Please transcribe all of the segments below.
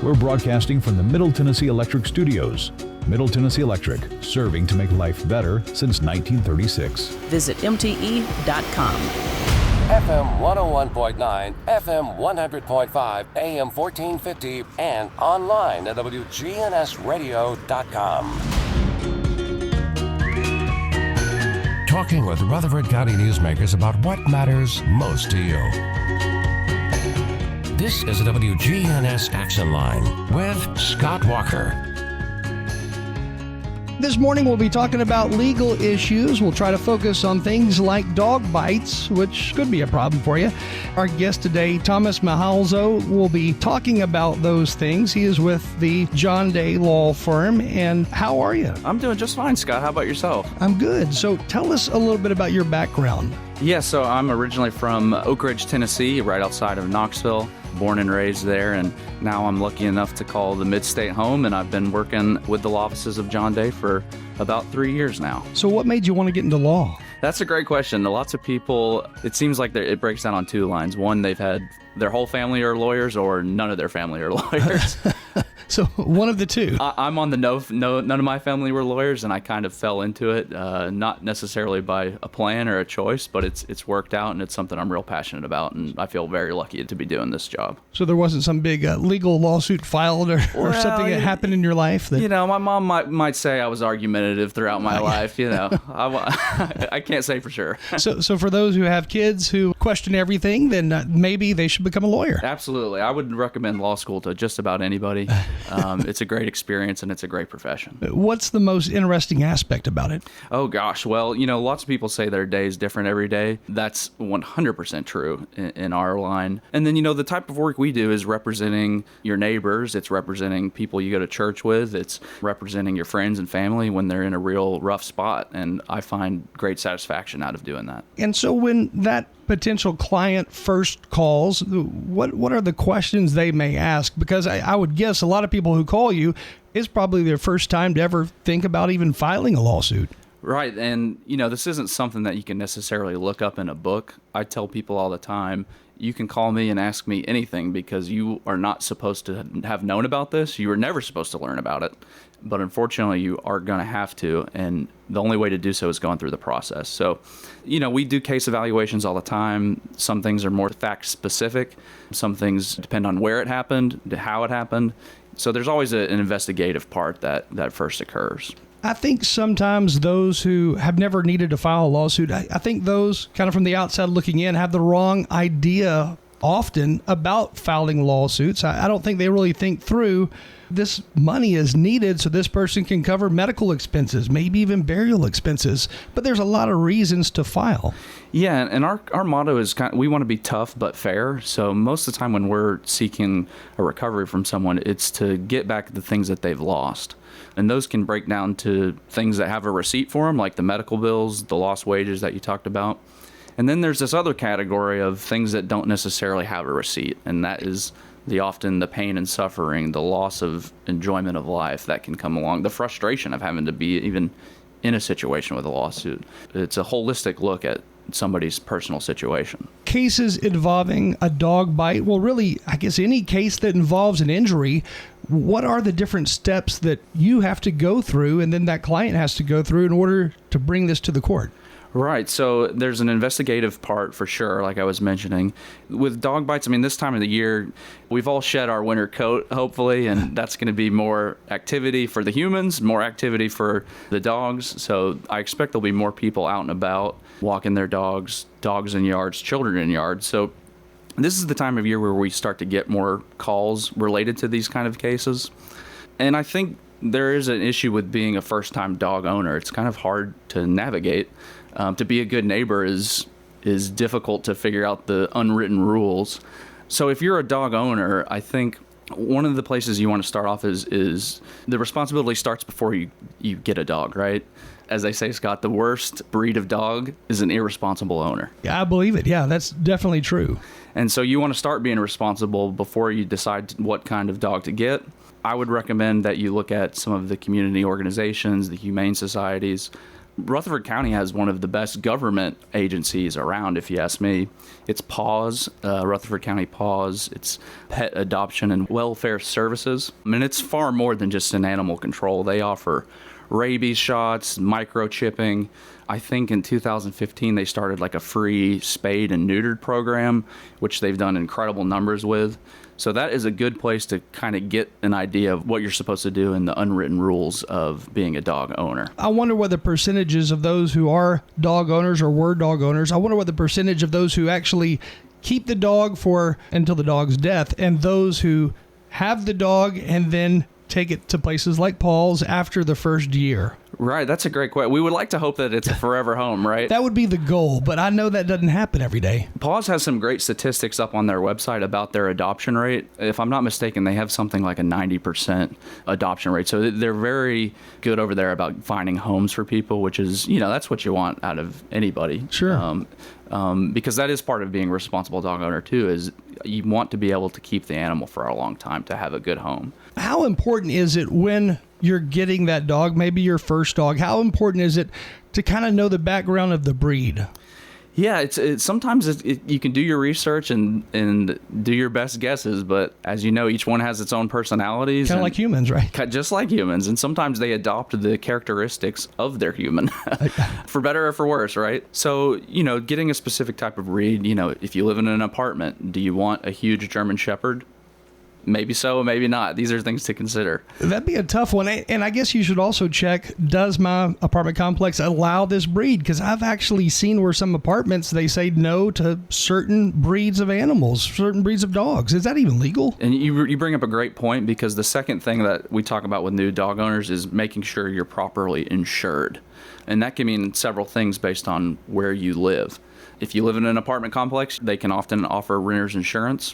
We're broadcasting from the Middle Tennessee Electric Studios. Middle Tennessee Electric, serving to make life better since 1936. Visit MTE.com. FM 101.9, FM 100.5, AM 1450, and online at WGNSradio.com. Talking with Rutherford County newsmakers about what matters most to you. This is the WGNS Action Line with Scott Walker. This morning we'll be talking about legal issues. We'll try to focus on things like dog bites, which could be a problem for you. Our guest today, Thomas Mihalczo, will be talking about those things. He is with the John Day Law Firm. And how are you? I'm doing just fine, Scott. How about yourself? I'm good. So tell us a little bit about your background. Yeah, so I'm originally from Oak Ridge, Tennessee, right outside of Knoxville. Born and raised there, and now I'm lucky enough to call the Mid-State home, and I've been working with the law offices of John Day for about 3 years now. So what made you want to get into law? That's a great question. Lots of people, it seems like it breaks down on two lines. One, they've had their whole family are lawyers, or none of their family are lawyers. So one of the two. I'm on the no, none of my family were lawyers, and I kind of fell into it, not necessarily by a plan or a choice, but it's worked out, and it's something I'm real passionate about, and I feel very lucky to be doing this job. So there wasn't some big legal lawsuit filed or something that happened in your life? That... You know, my mom might say I was argumentative throughout my life, you know. I can't say for sure. So for those who have kids who question everything, then maybe they should become a lawyer. Absolutely. I would recommend law school to just about anybody. It's a great experience, and it's a great profession. What's the most interesting aspect about it? Oh, gosh. Well, you know, lots of people say their day is different every day. That's 100% true in our line. And then, you know, the type of work we do is representing your neighbors. It's representing people you go to church with. It's representing your friends and family when they're in a real rough spot. And I find great satisfaction out of doing that. And so when that potential client first calls, what are the questions they may ask? Because I would guess a lot of people who call you, it's probably their first time to ever think about even filing a lawsuit. Right. And, you know, this isn't something that you can necessarily look up in a book. I tell people all the time, you can call me and ask me anything because you are not supposed to have known about this. You were never supposed to learn about it. But unfortunately, you are going to have to. And the only way to do so is going through the process. So, you know, we do case evaluations all the time. Some things are more fact specific. Some things depend on where it happened, how it happened. So there's always an investigative part that first occurs. I think sometimes those who have never needed to file a lawsuit, I think those kind of from the outside looking in have the wrong idea often about filing lawsuits. I don't think they really think through this money is needed so this person can cover medical expenses, maybe even burial expenses. But there's a lot of reasons to file. Yeah, and our motto is we want to be tough but fair. So most of the time when we're seeking a recovery from someone, it's to get back the things that they've lost. And those can break down to things that have a receipt for them, like the medical bills, the lost wages that you talked about. And then there's this other category of things that don't necessarily have a receipt, and that is often the pain and suffering, the loss of enjoyment of life that can come along, the frustration of having to be even in a situation with a lawsuit. It's a holistic look at somebody's personal situation. Cases involving a dog bite, well, really, I guess any case that involves an injury, what are the different steps that you have to go through and then that client has to go through in order to bring this to the court? Right. So there's an investigative part for sure, like I was mentioning. With dog bites, I mean, this time of the year, we've all shed our winter coat, hopefully, and that's going to be more activity for the humans, more activity for the dogs. So I expect there'll be more people out and about walking their dogs in yards, children in yards. So this is the time of year where we start to get more calls related to these kind of cases. And I think there is an issue with being a first-time dog owner. It's kind of hard to navigate. To be a good neighbor is difficult to figure out the unwritten rules. So if you're a dog owner, I think one of the places you want to start off is the responsibility starts before you get a dog, right? As they say, Scott, the worst breed of dog is an irresponsible owner. Yeah, I believe it. Yeah, that's definitely true. And so you want to start being responsible before you decide what kind of dog to get. I would recommend that you look at some of the community organizations, the humane societies, Rutherford County has one of the best government agencies around, if you ask me. It's PAWS, Rutherford County PAWS. It's Pet Adoption and Welfare Services. I mean, it's far more than just an animal control. They offer rabies shots, microchipping. I think in 2015 they started like a free spayed and neutered program, which they've done incredible numbers with. So that is a good place to kind of get an idea of what you're supposed to do in the unwritten rules of being a dog owner. I wonder what the percentages of those who are dog owners or were dog owners, I wonder what the percentage of those who actually keep the dog for until the dog's death, and those who have the dog and then take it to places like Paul's after the first year. Right, that's a great question. We would like to hope that it's a forever home, right? That would be the goal, but I know that doesn't happen every day. PAWS has some great statistics up on their website about their adoption rate. If I'm not mistaken, they have something like a 90% adoption rate. So they're very good over there about finding homes for people, which is, that's what you want out of anybody. Sure. Because that is part of being a responsible dog owner too, is you want to be able to keep the animal for a long time to have a good home. How important is it when you're getting that dog, maybe your first dog, how important is it to kind of know the background of the breed? Yeah, it's sometimes you can do your research and do your best guesses, but as you know, each one has its own personalities. Kind of like humans, right? Just like humans, and sometimes they adopt the characteristics of their human, for better or for worse, right? So, getting a specific type of breed, if you live in an apartment, do you want a huge German Shepherd? Maybe so, maybe not. These are things to consider. That'd be a tough one. And I guess you should also check, does my apartment complex allow this breed? Because I've actually seen where some apartments, they say no to certain breeds of animals, certain breeds of dogs. Is that even legal? And you bring up a great point, because the second thing that we talk about with new dog owners is making sure you're properly insured. And that can mean several things based on where you live. If you live in an apartment complex, they can often offer renter's insurance.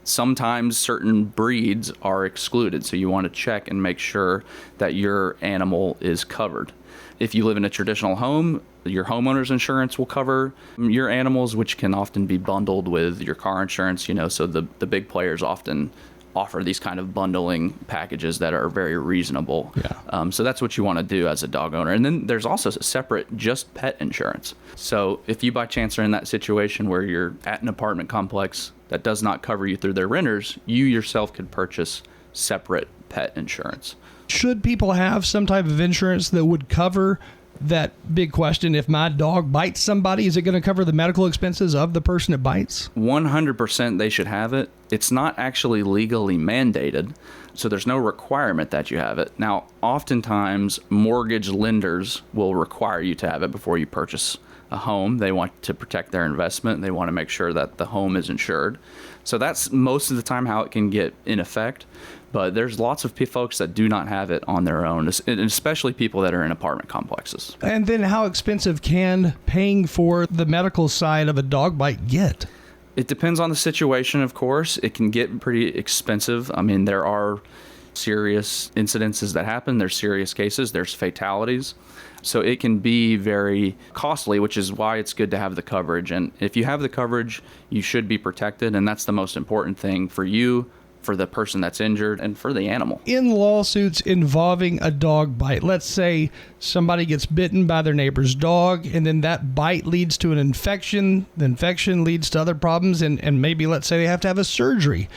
Sometimes certain breeds are excluded, so you want to check and make sure that your animal is covered. If you live in a traditional home, your homeowner's insurance will cover your animals, which can often be bundled with your car insurance, so the big players often offer these kind of bundling packages that are very reasonable. Yeah. So that's what you want to do as a dog owner. And then there's also a separate just pet insurance. So if you by chance are in that situation where you're at an apartment complex that does not cover you through their renters, you yourself could purchase separate pet insurance. Should people have some type of insurance that would cover that big question? If my dog bites somebody, is it going to cover the medical expenses of the person it bites? 100% they should have it. It's not actually legally mandated, so there's no requirement that you have it. Now, oftentimes, mortgage lenders will require you to have it before you purchase a home. They want to protect their investment. They want to make sure that the home is insured. So that's most of the time how it can get in effect. But there's lots of folks that do not have it on their own, and especially people that are in apartment complexes. And then how expensive can paying for the medical side of a dog bite get? It depends on the situation, of course. It can get pretty expensive. I mean, there are serious incidences that happen. There's serious cases. There's fatalities. So it can be very costly, which is why it's good to have the coverage. And if you have the coverage, you should be protected. And that's the most important thing for you, for the person that's injured, and for the animal. In lawsuits involving a dog bite, let's say somebody gets bitten by their neighbor's dog, and then that bite leads to an infection. The infection leads to other problems, and maybe let's say they have to have a surgery.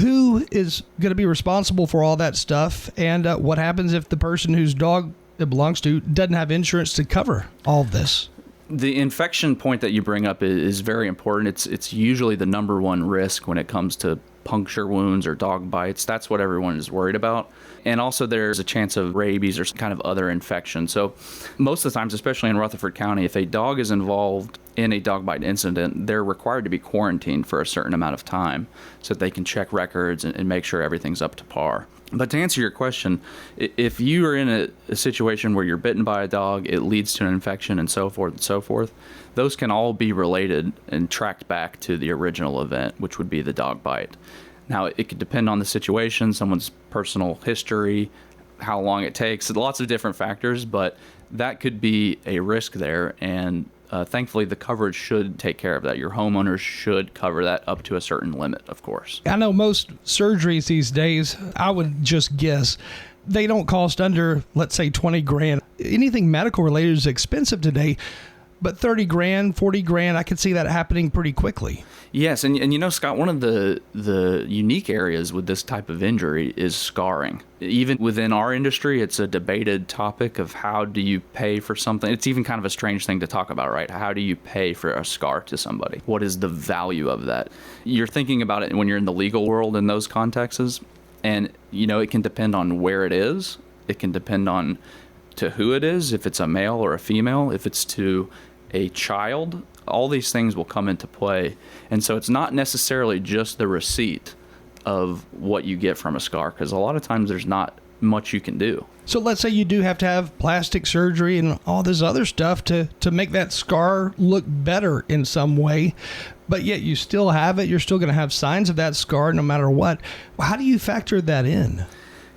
Who is going to be responsible for all that stuff? And what happens if the person whose dog it belongs to doesn't have insurance to cover all of this? The infection point that you bring up is very important. It's usually the number one risk when it comes to puncture wounds or dog bites. That's what everyone is worried about. And also there's a chance of rabies or some kind of other infection. So most of the times, especially in Rutherford County, if a dog is involved in a dog bite incident, they're required to be quarantined for a certain amount of time so that they can check records and make sure everything's up to par. But to answer your question, if you are in a situation where you're bitten by a dog, it leads to an infection and so forth, those can all be related and tracked back to the original event, which would be the dog bite. Now, it could depend on the situation, someone's personal history, how long it takes, lots of different factors, but that could be a risk there. And thankfully, the coverage should take care of that. Your homeowners should cover that up to a certain limit, of course. I know most surgeries these days, I would just guess, they don't cost under, let's say, $20,000. anything medical related is expensive today. But 30 grand, 40 grand, I could see that happening pretty quickly. Yes, and you know, Scott, one of the unique areas with this type of injury is scarring. Even within our industry, it's a debated topic of how do you pay for something. It's even kind of a strange thing to talk about, right? How do you pay for a scar to somebody? What is the value of that? You're thinking about it when you're in the legal world in those contexts, and you know, it can depend on where it is. It can depend on to who it is, if it's a male or a female, if it's to a child. All these things will come into play. And so it's not necessarily just the receipt of what you get from a scar, because a lot of times there's not much you can do. So let's say you do have to have plastic surgery and all this other stuff to make that scar look better in some way, but yet you still have it. You're still going to have signs of that scar no matter what. How do you factor that in?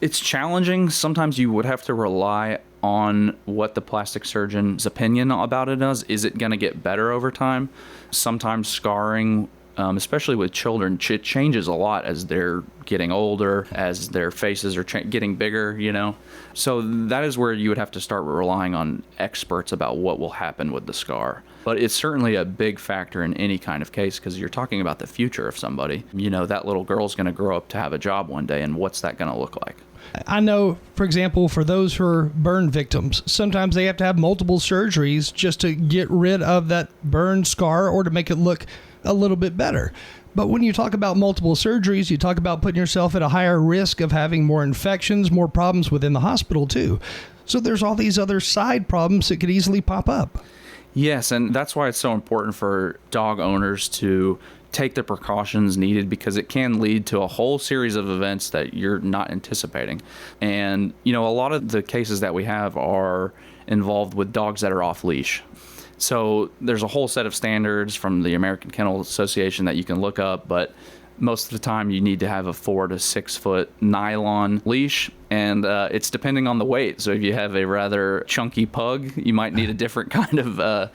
It's challenging. Sometimes you would have to rely on what the plastic surgeon's opinion about it is. Is it going to get better over time? Sometimes scarring, especially with children, it changes a lot as they're getting older, as their faces are getting bigger, you know. So that is where you would have to start relying on experts about what will happen with the scar. But it's certainly a big factor in any kind of case, because you're talking about the future of somebody. You know, that little girl's going to grow up to have a job one day, and what's that going to look like? I know, for example, for those who are burn victims, sometimes they have to have multiple surgeries just to get rid of that burn scar or to make it look a little bit better. But when you talk about multiple surgeries, you talk about putting yourself at a higher risk of having more infections, more problems within the hospital too. So there's all these other side problems that could easily pop up. Yes, and that's why it's so important for dog owners to take the precautions needed, because it can lead to a whole series of events that you're not anticipating. And, you know, a lot of the cases that we have are involved with dogs that are off leash. So there's a whole set of standards from the American Kennel Association that you can look up, but most of the time you need to have a 4 to 6 foot nylon leash, and it's depending on the weight. So if you have a rather chunky pug, you might need a different kind of a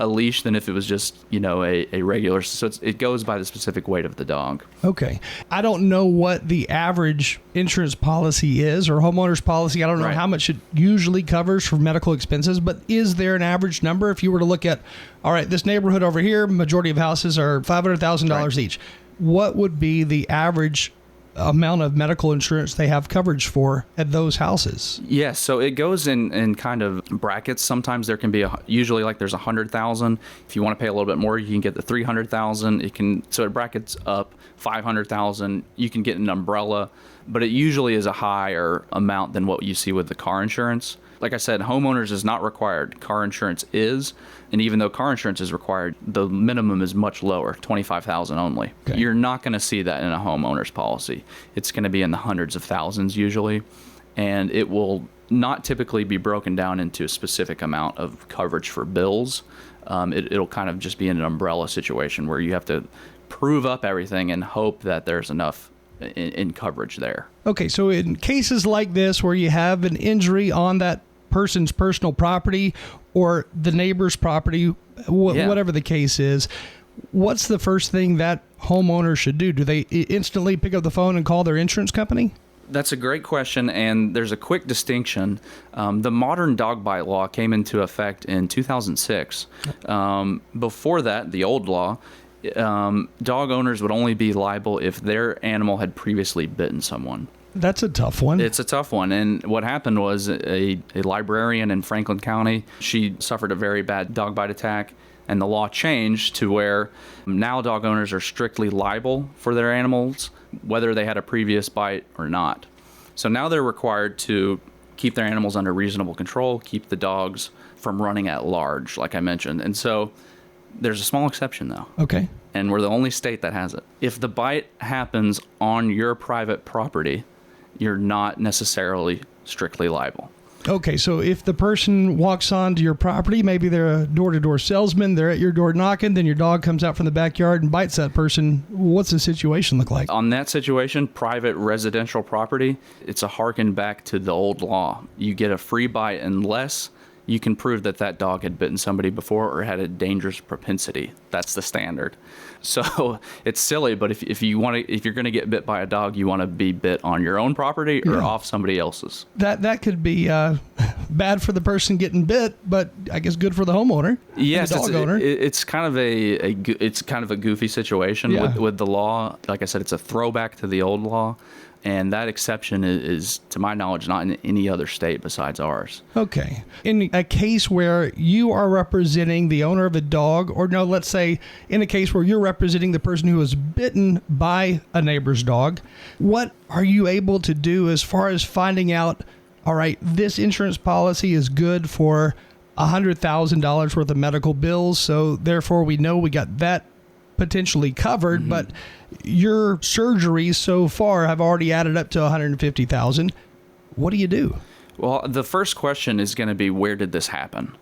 leash than if it was just, you know, a regular. So it goes by the specific weight of the dog. Okay. I don't know what the average insurance policy is or homeowner's policy. I don't know how much it usually covers for medical expenses, but is there an average number? If you were to look at, all right, this neighborhood over here, majority of houses are $500,000 each. What would be the average amount of medical insurance they have coverage for at those houses? Yes, so it goes in kind of brackets. Sometimes there can be usually like there's 100,000. If you want to pay a little bit more, you can get the 300,000. So it brackets up 500,000. You can get an umbrella, but it usually is a higher amount than what you see with the car insurance. Like I said, homeowners is not required. Car insurance is. And even though car insurance is required, the minimum is much lower, $25,000 only. Okay. You're not going to see that in a homeowner's policy. It's going to be in the hundreds of thousands usually. And it will not typically be broken down into a specific amount of coverage for bills. It'll kind of just be in an umbrella situation where you have to prove up everything and hope that there's enough in coverage there. Okay, so in cases like this where you have an injury on that person's personal property or the neighbor's property, whatever the case is, what's the first thing that homeowner should do? Do they instantly pick up the phone and call their insurance company? That's a great question, and there's a quick distinction. The modern dog bite law came into effect in 2006. Before that, the old law, dog owners would only be liable if their animal had previously bitten someone. That's a tough one. It's a tough one. And what happened was a librarian in Franklin County, she suffered a very bad dog bite attack, and the law changed to where now dog owners are strictly liable for their animals, whether they had a previous bite or not. So now they're required to keep their animals under reasonable control, keep the dogs from running at large, like I mentioned. And so there's a small exception, though. Okay. And we're the only state that has it. If the bite happens on your private property, you're not necessarily strictly liable. Okay, so if the person walks onto your property, maybe they're a door-to-door salesman, they're at your door knocking, then your dog comes out from the backyard and bites that person, what's the situation look like? On that situation, private residential property, it's a harken back to the old law. You get a free bite unless you can prove that that dog had bitten somebody before or had a dangerous propensity. That's the standard. So it's silly, but if you're going to get bit by a dog, you want to be bit on your own property or off somebody else's. That could be bad for the person getting bit, but I guess good for the homeowner. Yes, the dog owner. It's kind of a goofy situation with the law. Like I said, it's a throwback to the old law. And that exception is, to my knowledge, not in any other state besides ours. Okay. In a case where you are representing the owner of a dog, or no, let's say in a case where you're representing the person who was bitten by a neighbor's dog, what are you able to do as far as finding out, all right, this insurance policy is good for $100,000 worth of medical bills, so therefore we know we got that potentially covered, but your surgeries so far have already added up to $150,000. What do you do? Well, the first question is going to be, where did this happen?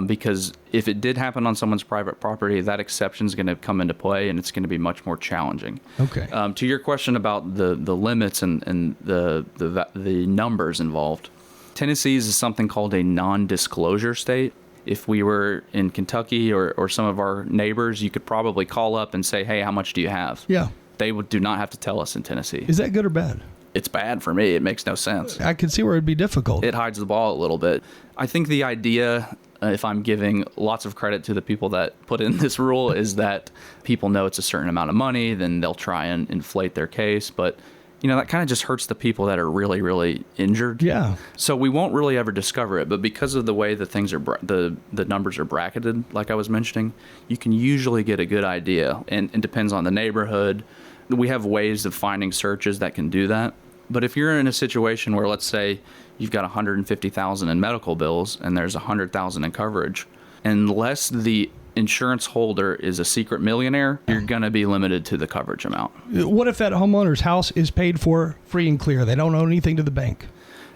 Because if it did happen on someone's private property, that exception is going to come into play, and it's going to be much more challenging. Okay. To your question about the limits and the numbers involved, Tennessee is something called a non-disclosure state. If we were in Kentucky or some of our neighbors, you could probably call up and say, hey, how much do you have? Yeah. They do not have to tell us in Tennessee. Is that good or bad? It's bad for me. It makes no sense. I can see where it'd be difficult. It hides the ball a little bit. I think the idea, if I'm giving lots of credit to the people that put in this rule, is that people know it's a certain amount of money, then they'll try and inflate their case. But that kind of just hurts the people that are really, really injured. Yeah. So we won't really ever discover it. But because of the way the things are, the numbers are bracketed, like I was mentioning, you can usually get a good idea. And it depends on the neighborhood. We have ways of finding searches that can do that. But if you're in a situation where, let's say, you've got $150,000 in medical bills and there's $100,000 in coverage, unless the insurance holder is a secret millionaire, you're going to be limited to the coverage amount. What if that homeowner's house is paid for free and clear? They don't owe anything to the bank.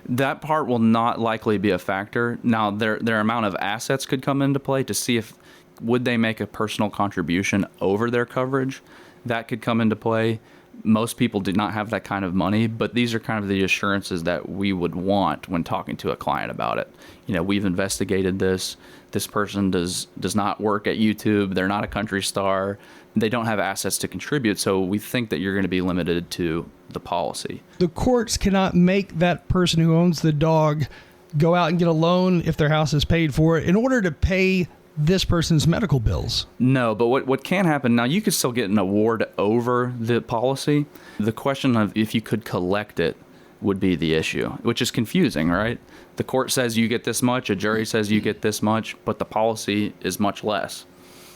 That part will not likely be a factor. Now, their amount of assets could come into play to see if would they make a personal contribution over their coverage. That could come into play. Most people do not have that kind of money, but these are kind of the assurances that we would want when talking to a client about it. We've investigated this. This person does not work at YouTube. They're not a country star. They don't have assets to contribute, so we think that you're going to be limited to the policy. The courts cannot make that person who owns the dog go out and get a loan if their house is paid for in order to pay this person's medical bills. No, but what can happen, now you could still get an award over the policy. The question of if you could collect it would be the issue, which is confusing, right? The court says you get this much, a jury says you get this much, but the policy is much less.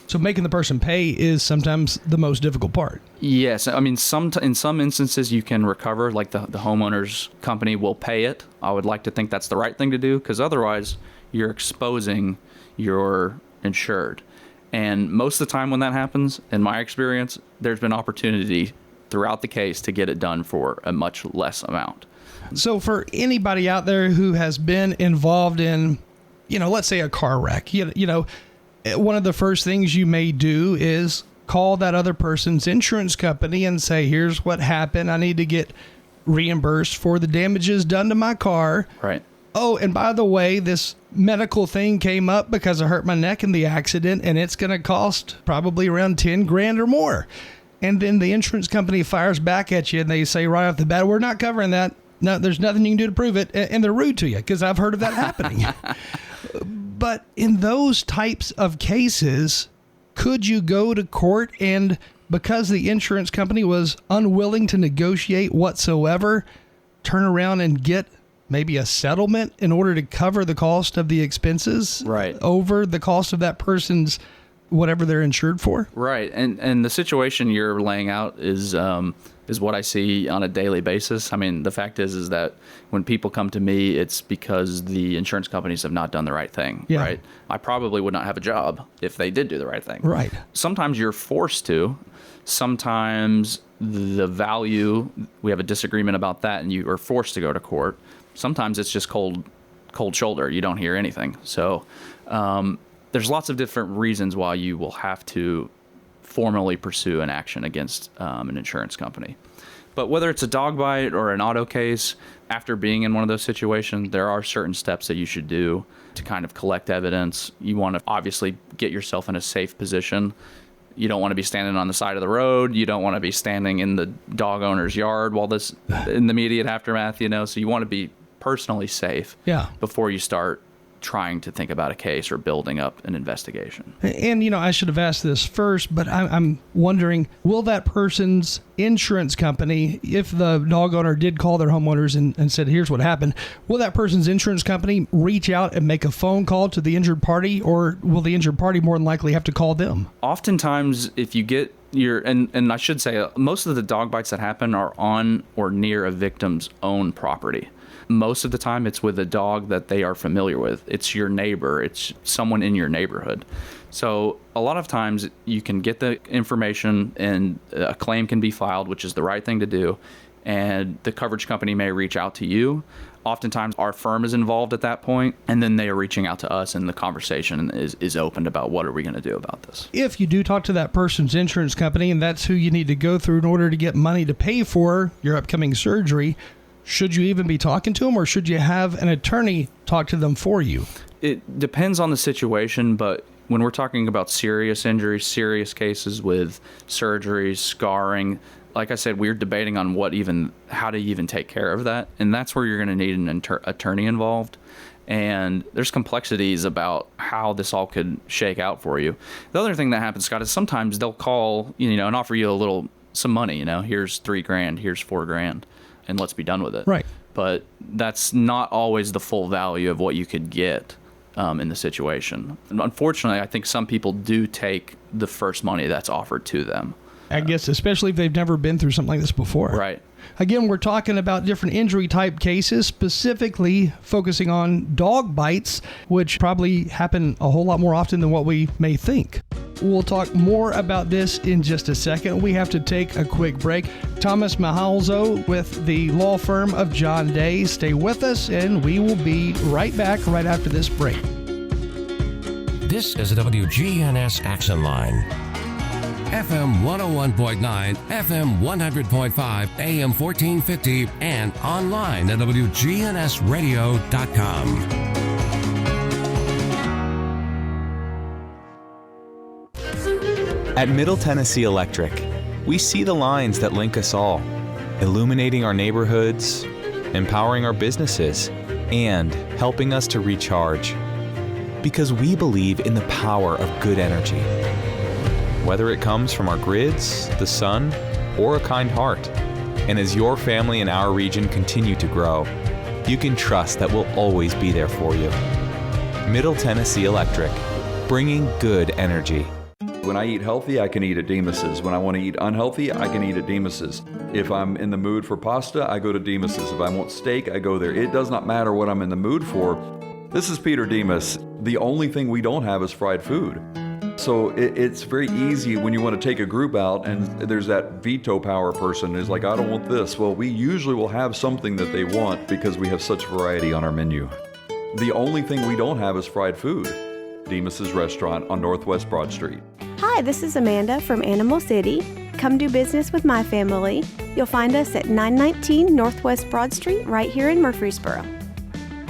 So making the person pay is sometimes the most difficult part. Yes. I mean, in some instances you can recover, like the homeowner's company will pay it. I would like to think that's the right thing to do, because otherwise you're exposing your insured. And most of the time when that happens, in my experience, there's been opportunity throughout the case to get it done for a much less amount. So for anybody out there who has been involved in, let's say a car wreck, one of the first things you may do is call that other person's insurance company and say, here's what happened. I need to get reimbursed for the damages done to my car. Right. Oh, and by the way, this medical thing came up because I hurt my neck in the accident, and it's going to cost probably around $10,000 or more. And then the insurance company fires back at you and they say right off the bat, we're not covering that. No, there's nothing you can do to prove it. And they're rude to you, because I've heard of that happening. But in those types of cases, could you go to court and, because the insurance company was unwilling to negotiate whatsoever, turn around and get maybe a settlement in order to cover the cost of the expenses over the cost of that person's whatever they're insured for? Right. And the situation you're laying out is what I see on a daily basis. I mean, the fact is that when people come to me, it's because the insurance companies have not done the right thing, right? I probably would not have a job if they did do the right thing. Right. Sometimes you're forced to. Sometimes the value, we have a disagreement about that, and you are forced to go to court. Sometimes it's just cold shoulder. You don't hear anything. So there's lots of different reasons why you will have to formally pursue an action against an insurance company. But whether it's a dog bite or an auto case, after being in one of those situations, there are certain steps that you should do to kind of collect evidence. You want to obviously get yourself in a safe position. You don't want to be standing on the side of the road. You don't want to be standing in the dog owner's yard while this in the immediate aftermath, So you want to be personally safe before you start trying to think about a case or building up an investigation. And, I should have asked this first, but I'm wondering, will that person's insurance company, if the dog owner did call their homeowners and said, here's what happened, will that person's insurance company reach out and make a phone call to the injured party, or will the injured party more than likely have to call them? Oftentimes, if you get and I should say, most of the dog bites that happen are on or near a victim's own property. Most of the time, it's with a dog that they are familiar with. It's your neighbor. It's someone in your neighborhood. So a lot of times you can get the information and a claim can be filed, which is the right thing to do. And the coverage company may reach out to you. Oftentimes our firm is involved at that point, and then they are reaching out to us, and the conversation is opened about what are we going to do about this. If you do talk to that person's insurance company, and that's who you need to go through in order to get money to pay for your upcoming surgery, should you even be talking to them, or should you have an attorney talk to them for you? It depends on the situation, but when we're talking about serious injuries, serious cases with surgeries, scarring, like I said, we're debating on how to even take care of that. And that's where you're going to need an attorney involved. And there's complexities about how this all could shake out for you. The other thing that happens, Scott, is sometimes they'll call, and offer you some money, here's $3,000, here's $4,000. And let's be done with it. Right. But that's not always the full value of what you could get in the situation. And unfortunately, I think some people do take the first money that's offered to them. I guess especially if they've never been through something like this before. Right. Again, we're talking about different injury type cases, specifically focusing on dog bites, which probably happen a whole lot more often than what we may think. We'll talk more about this in just a second. We have to take a quick break. Thomas Mihalczo with the law firm of John Day. Stay with us, and we will be right back right after this break. This is the WGNS Action Line. FM 101.9, FM 100.5, AM 1450, and online at WGNSradio.com. At Middle Tennessee Electric, we see the lines that link us all, illuminating our neighborhoods, empowering our businesses, and helping us to recharge. Because we believe in the power of good energy. Whether it comes from our grids, the sun, or a kind heart. And as your family and our region continue to grow, you can trust that we'll always be there for you. Middle Tennessee Electric, bringing good energy. When I eat healthy, I can eat at Demas's. When I want to eat unhealthy, I can eat at Demas's. If I'm in the mood for pasta, I go to Demas's. If I want steak, I go there. It does not matter what I'm in the mood for. This is Peter Demas. The only thing we don't have is fried food. So it's very easy when you want to take a group out and there's that veto power person who's like, I don't want this. Well, we usually will have something that they want because we have such variety on our menu. The only thing we don't have is fried food. Demas's Restaurant on Northwest Broad Street. Hi, this is Amanda from Animal City. Come do business with my family. You'll find us at 919 Northwest Broad Street right here in Murfreesboro.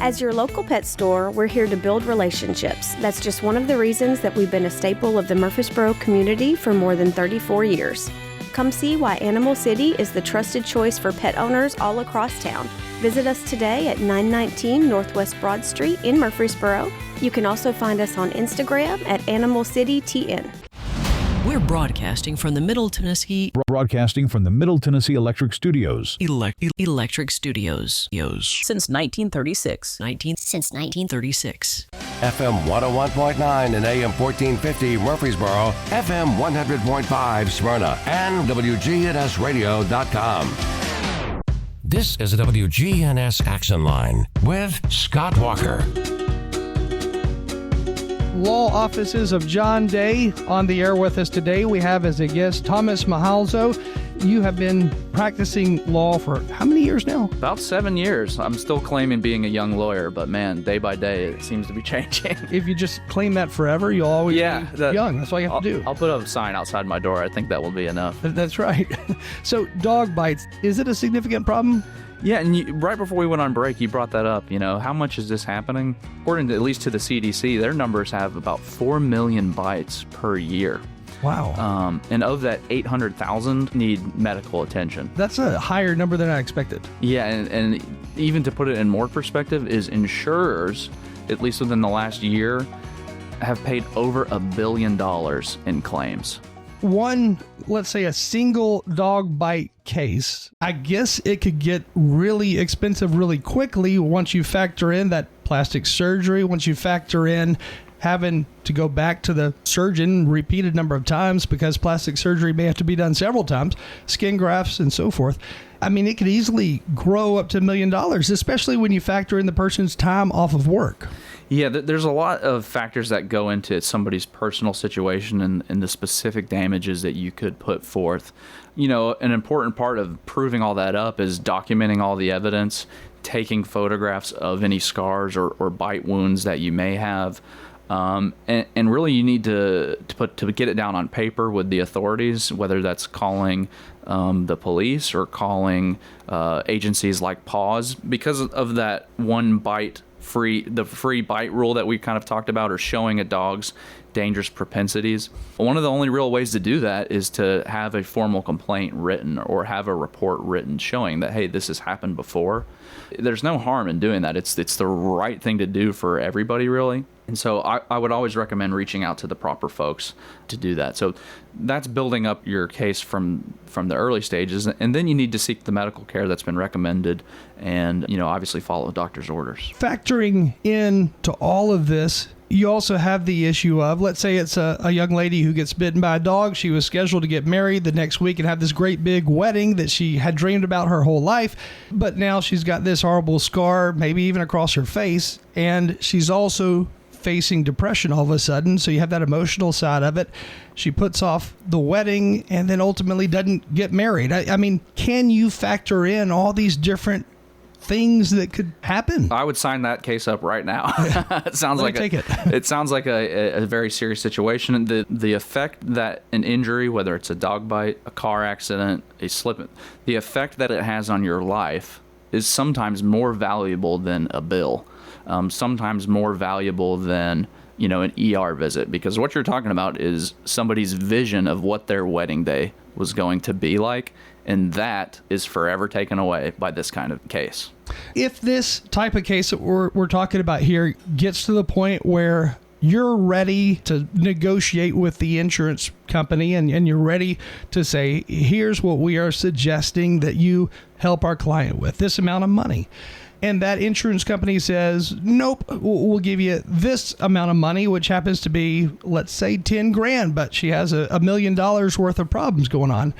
As your local pet store, we're here to build relationships. That's just one of the reasons that we've been a staple of the Murfreesboro community for more than 34 years. Come see why Animal City is the trusted choice for pet owners all across town. Visit us today at 919 Northwest Broad Street in Murfreesboro. You can also find us on Instagram at Animal City TN. We're broadcasting from the Middle Tennessee Electric Studios. Electric Studios. Since 1936. Since 1936. FM 101.9 and AM 1450 Murfreesboro, FM 100.5 Smyrna, and WGNSradio.com. This is the WGNS Action Line with Scott Walker. Law offices of John Day on the air with us today. We have as a guest Thomas Mihalczo. you have been practicing law for how many years now? About 7 years. I'm still claiming being a young lawyer, but man, day by day, it seems to be changing. If you just claim that forever, you'll always be young. That's all you have to do. I'll put a sign outside my door. I think that will be enough. That's right. So dog bites, is it a significant problem? Yeah, and right before we went on break, you brought that up. How much is this happening? According to, at least to the CDC, their numbers have about 4 million bites per year. Wow. And of that, 800,000 need medical attention. That's a higher number than I expected. Yeah, and even to put it in more perspective, is insurers, at least within the last year, have paid over $1 billion in claims. Let's say a single dog bite case, I guess it could get really expensive really quickly once you factor in that plastic surgery, once you factor in having to go back to the surgeon repeated number of times because plastic surgery may have to be done several times, skin grafts and so forth. I mean, it could easily grow up to $1 million, especially when you factor in the person's time off of work. Yeah, there's a lot of factors that go into somebody's personal situation and the specific damages that you could put forth. An important part of proving all that up is documenting all the evidence, taking photographs of any scars or bite wounds that you may have. And really you need to get it down on paper with the authorities, whether that's calling the police or calling agencies like PAWS, because of that one bite free bite rule that we kind of talked about, or showing a dog's dangerous propensities. One of the only real ways to do that is to have a formal complaint written or have a report written showing that, hey, this has happened before. There's no harm in doing that. It's the right thing to do for everybody, really. And so I would always recommend reaching out to the proper folks to do that. So that's building up your case from the early stages. And then you need to seek the medical care that's been recommended and, obviously follow the doctor's orders. Factoring into all of this, you also have the issue of, let's say it's a young lady who gets bitten by a dog. She was scheduled to get married the next week and have this great big wedding that she had dreamed about her whole life. But now she's got this horrible scar, maybe even across her face. And she's also facing depression all of a sudden. So you have that emotional side of it. She puts off the wedding and then ultimately doesn't get married. I mean, can you factor in all these different things that could happen? I would sign that case up right now. It sounds like it sounds like a very serious situation. The effect that an injury, whether it's a dog bite, a car accident, a slip, the effect that it has on your life is sometimes more valuable than a bill. Sometimes more valuable than an ER visit, because what you're talking about is somebody's vision of what their wedding day was going to be like, and that is forever taken away by this kind of case. If this type of case that we're talking about here gets to the point where you're ready to negotiate with the insurance company and you're ready to say, here's what we are suggesting that you help our client with, this amount of money. And that insurance company says, nope, we'll give you this amount of money, which happens to be, let's say, 10 grand, but she has $1 million worth of problems going on.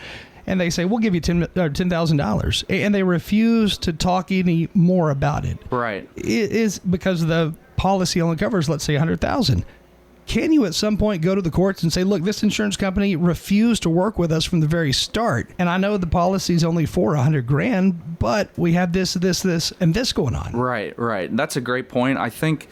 And they say, we'll give you $10,000. And they refuse to talk any more about it. Right. It is because the policy only covers, let's say, $100,000. Can you at some point go to the courts and say, look, this insurance company refused to work with us from the very start, and I know the policy is only for $100 grand, but we have this, and this going on. Right. That's a great point. I think,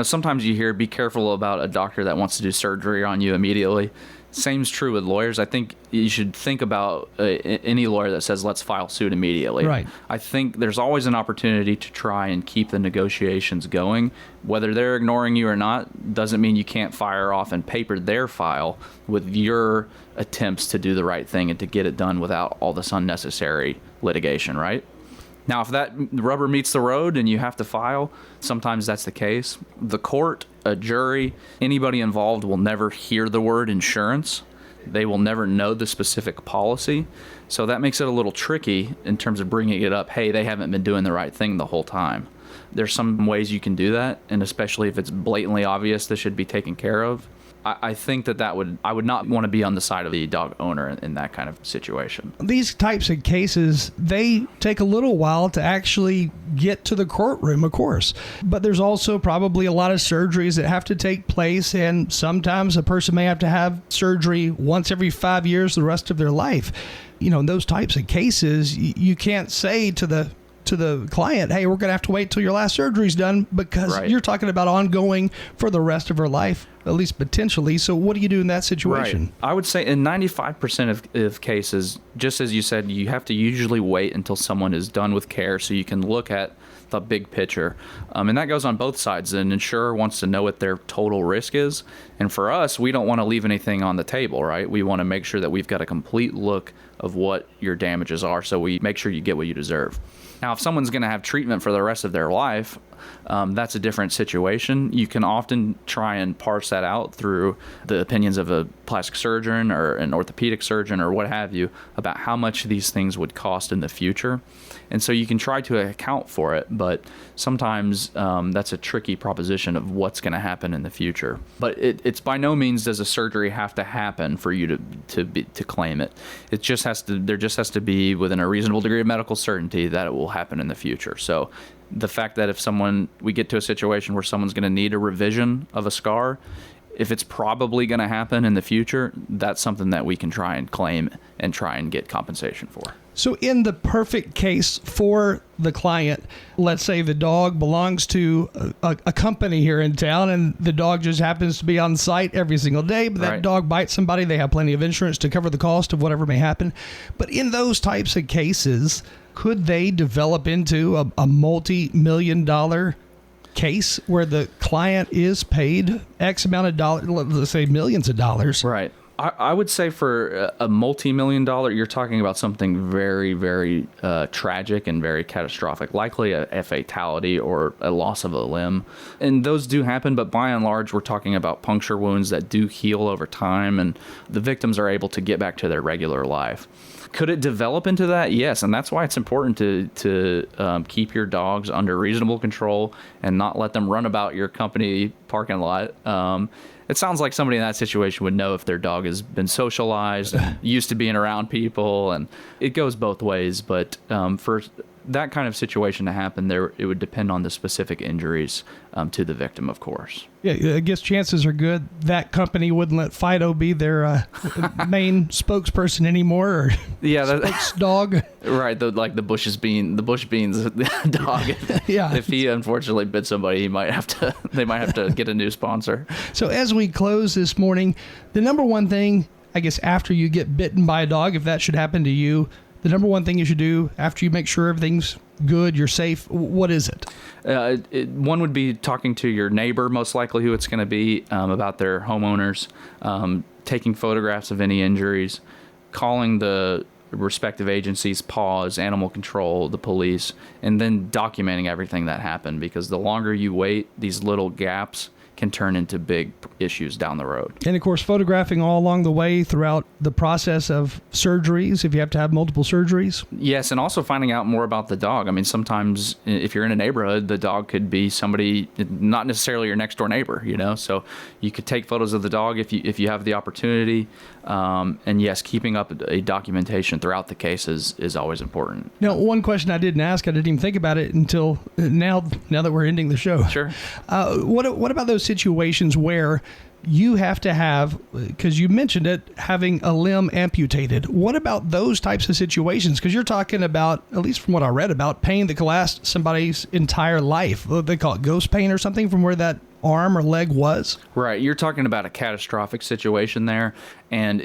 sometimes you hear, be careful about a doctor that wants to do surgery on you immediately. Same's true with lawyers. I think you should think about any lawyer that says, let's file suit immediately. Right. I think there's always an opportunity to try and keep the negotiations going. Whether they're ignoring you or not doesn't mean you can't fire off and paper their file with your attempts to do the right thing and to get it done without all this unnecessary litigation, right? Now, if that rubber meets the road and you have to file, sometimes that's the case. The court, a jury, anybody involved will never hear the word insurance. They will never know the specific policy. So that makes it a little tricky in terms of bringing it up. Hey, they haven't been doing the right thing the whole time. There's some ways you can do that, and especially if it's blatantly obvious this should be taken care of. I think I would not want to be on the side of the dog owner in that kind of situation. These types of cases, they take a little while to actually get to the courtroom, of course. But there's also probably a lot of surgeries that have to take place, and sometimes a person may have to have surgery once every 5 years the rest of their life. In those types of cases, you can't say to the client, hey, we're going to have to wait till your last surgery's done, because you're talking about ongoing for the rest of her life, at least potentially. So what do you do in that situation? Right. I would say in 95% of cases, just as you said, you have to usually wait until someone is done with care so you can look at the big picture. And that goes on both sides. An insurer wants to know what their total risk is. And for us, we don't want to leave anything on the table, right? We want to make sure that we've got a complete look of what your damages are, so we make sure you get what you deserve. Now, if someone's going to have treatment for the rest of their life, that's a different situation. You can often try and parse that out through the opinions of a plastic surgeon or an orthopedic surgeon or what have you about how much these things would cost in the future. And so you can try to account for it, but sometimes that's a tricky proposition of what's going to happen in the future. But it's by no means does a surgery have to happen for you to claim it. There just has to be within a reasonable degree of medical certainty that it will happen in the future. So the fact that if we get to a situation where someone's going to need a revision of a scar, if it's probably going to happen in the future, that's something that we can try and claim and try and get compensation for. So in the perfect case for the client, let's say the dog belongs to a company here in town, and the dog just happens to be on site every single day, but that dog bites somebody, they have plenty of insurance to cover the cost of whatever may happen. But in those types of cases, could they develop into a multi-million-dollar case where the client is paid X amount of dollars, let's say millions of dollars? Right. I would say for a multi-million-dollar, you're talking about something very, very tragic and very catastrophic, likely a fatality or a loss of a limb. And those do happen, but by and large, we're talking about puncture wounds that do heal over time, and the victims are able to get back to their regular life. Could it develop into that? Yes, and that's why it's important to keep your dogs under reasonable control and not let them run about your company parking lot. It sounds like somebody in that situation would know if their dog has been socialized, and used to being around people, and it goes both ways. But for that kind of situation to happen, it would depend on the specific injuries to the victim, of course. Yeah, I guess chances are good that company wouldn't let Fido be their main spokesperson anymore, or spokesdog. Right, the bush beans dog. Yeah. If he unfortunately bit somebody, they might have to get a new sponsor. So as we close this morning, the number one thing, I guess, after you get bitten by a dog, if that should happen to you, the number one thing you should do after you make sure everything's good, you're safe, what is it? One would be talking to your neighbor, most likely who it's going to be, about their homeowners, taking photographs of any injuries, calling the respective agencies, paws, animal control, the police, and then documenting everything that happened, because the longer you wait, these little gaps can turn into big issues down the road. And of course, photographing all along the way throughout the process of surgeries, if you have to have multiple surgeries. Yes, and also finding out more about the dog. I mean, sometimes if you're in a neighborhood, the dog could be somebody, not necessarily your next door neighbor, so you could take photos of the dog if you have the opportunity. And yes, keeping up a documentation throughout the case is always important. Now, one question I didn't ask, I didn't even think about it until now that we're ending the show. Sure. What about those situations where you have to have, because you mentioned it, having a limb amputated? What about those types of situations? Because you're talking about, at least from what I read about, pain that can last somebody's entire life. They call it ghost pain or something from where that arm or leg was. Right. You're talking about a catastrophic situation there. And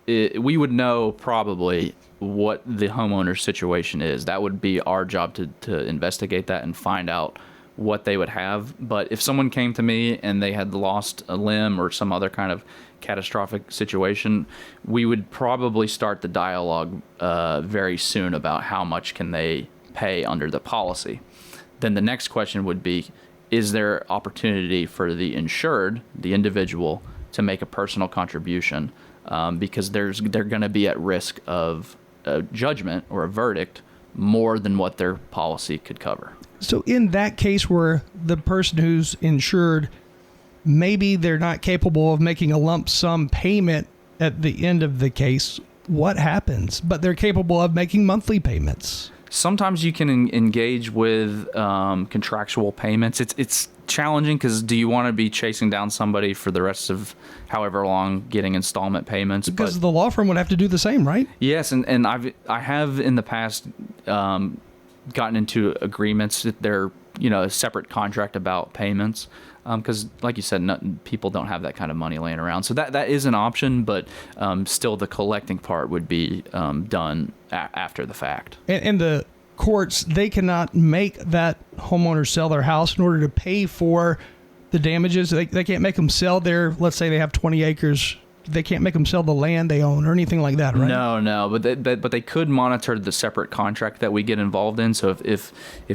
we would know probably what the homeowner's situation is. That would be our job to investigate that and find out what they would have. But if someone came to me and they had lost a limb or some other kind of catastrophic situation, we would probably start the dialogue very soon about how much can they pay under the policy. Then the next question would be, is there opportunity for the insured, the individual, to make a personal contribution? Because they're going to be at risk of a judgment or a verdict more than what their policy could cover. So in that case where the person who's insured maybe they're not capable of making a lump sum payment at the end of the case. What happens? But they're capable of making monthly payments. Sometimes you can engage with contractual payments. It's challenging because do you want to be chasing down somebody for the rest of however long getting installment payments? Because the law firm would have to do the same, right? Yes, and I have in the past gotten into agreements that they're a separate contract about payments. Because, like you said, people don't have that kind of money laying around. So that is an option, but still the collecting part would be done after the fact. And the courts, they cannot make that homeowner sell their house in order to pay for the damages. They can't make them sell let's say they have 20 acres. They can't make them sell the land they own or anything like that, right? No, but they could monitor the separate contract that we get involved in. So if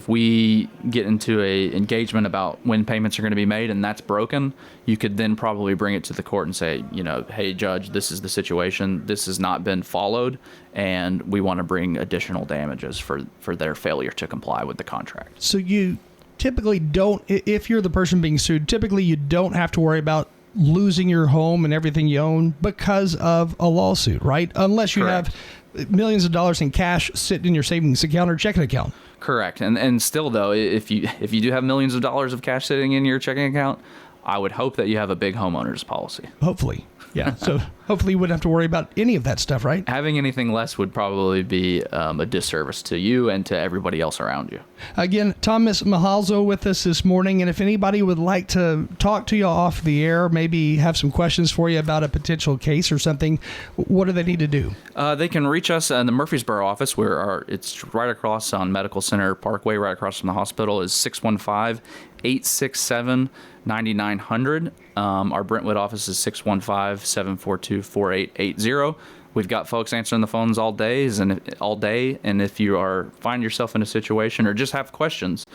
we get into a engagement about when payments are going to be made and that's broken, you could then probably bring it to the court and say, hey, judge, this is the situation. This has not been followed, and we want to bring additional damages for their failure to comply with the contract. So you typically don't, if you're the person being sued, typically you don't have to worry about losing your home and everything you own because of a lawsuit, right? Unless you Correct. have millions of dollars in cash sitting in your savings account or checking account. Correct. And still, though, if you do have millions of dollars of cash sitting in your checking account, I would hope that you have a big homeowner's policy. Hopefully. Yeah. So hopefully you wouldn't have to worry about any of that stuff, right? Having anything less would probably be a disservice to you and to everybody else around you. Again, Thomas Mihalczo with us this morning. And if anybody would like to talk to you off the air, maybe have some questions for you about a potential case or something, what do they need to do? They can reach us in the Murfreesboro office, where it's right across on Medical Center Parkway, right across from the hospital, is 615-867-9900. Our Brentwood office is 615-742-4880. We've got folks answering the phones all day, and if you find yourself in a situation or just have questions,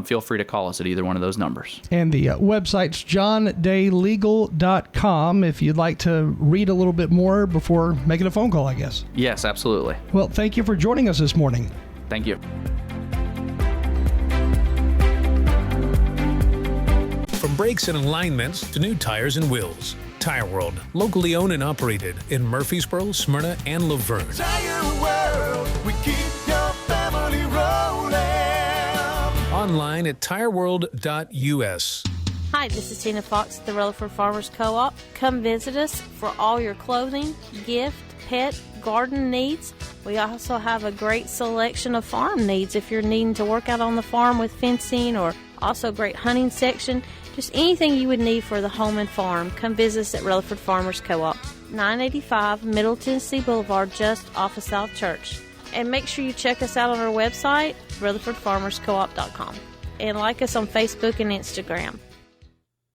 feel free to call us at either one of those numbers. And the website's johndaylegal.com if you'd like to read a little bit more before making a phone call, I guess. Yes, absolutely. Well, thank you for joining us this morning. Thank you. From brakes and alignments to new tires and wheels, Tire World, locally owned and operated in Murfreesboro, Smyrna, and Laverne. Tire World, we keep your family rolling. Online at tireworld.us. Hi, this is Tina Fox at the Rutherford Farmers Co-op. Come visit us for all your clothing, gift, pet, garden needs. We also have a great selection of farm needs if you're needing to work out on the farm with fencing, or also a great hunting section. Just anything you would need for the home and farm. Come visit us at Rutherford Farmers Co-op, 985 Middle Tennessee Boulevard, just off of South Church. And make sure you check us out on our website, rutherfordfarmerscoop.com. And like us on Facebook and Instagram.